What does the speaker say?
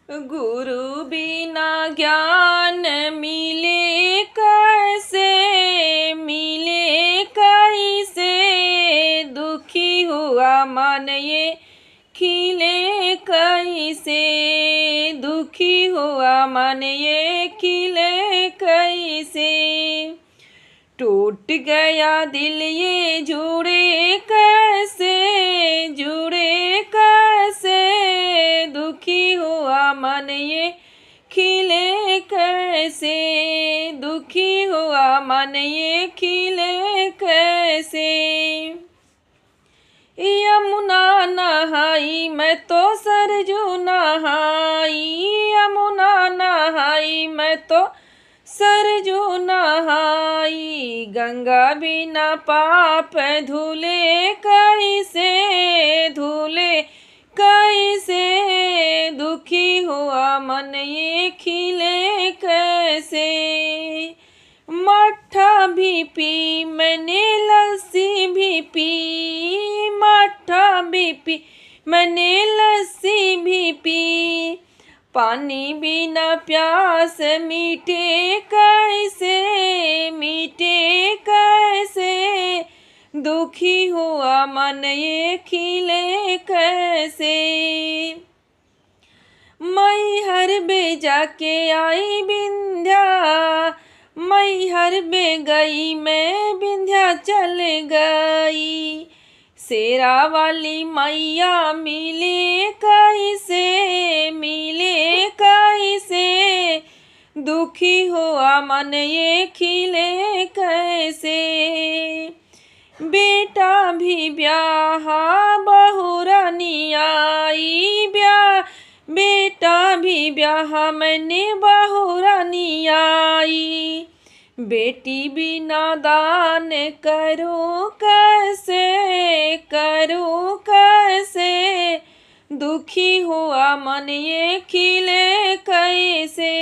गुरु बिना ज्ञान मिले कैसे, मिले कैसे, दुखी हुआ मन ये खिले कैसे, दुखी हुआ मन ये खिले कैसे। टूट गया दिल ये जुड़े कैसे, जुड़े कैसे, दुखी हुआ मन ये खिले कैसे, दुखी हुआ मन ये खिले कैसे। यमुना नहाई मैं तो सरजू नहाई, यमुना नहाई मैं तो सरजू नहाई, गंगा बिना पाप धुले कैसे, धुले कैसे, दुखी हुआ मन ये खिले कैसे। मट्ठा भी पी मैंने लस्सी भी पी, मट्ठा भी पी मैंने लस्सी भी पी, पानी बिना प्यास मीटे कैसे, मीटे कैसे, दुखी हुआ मन ये खिले कैसे। मैहर बे जाके आई विंध्या, मैहर बे गई मैं विंध्याचल गई, शेरा वाली मैया मिले कैसे, मिले कैसे, दुखी हुआ मन ये खिले कैसे। बेटा भी ब्याहा बहू रानी आई, ब्याह बेटा भी ब्याह मैंने बहू रानी आई, बेटी बिना दान करो कैसे, करो कैसे, दुखी हुआ मन ये खिले कैसे।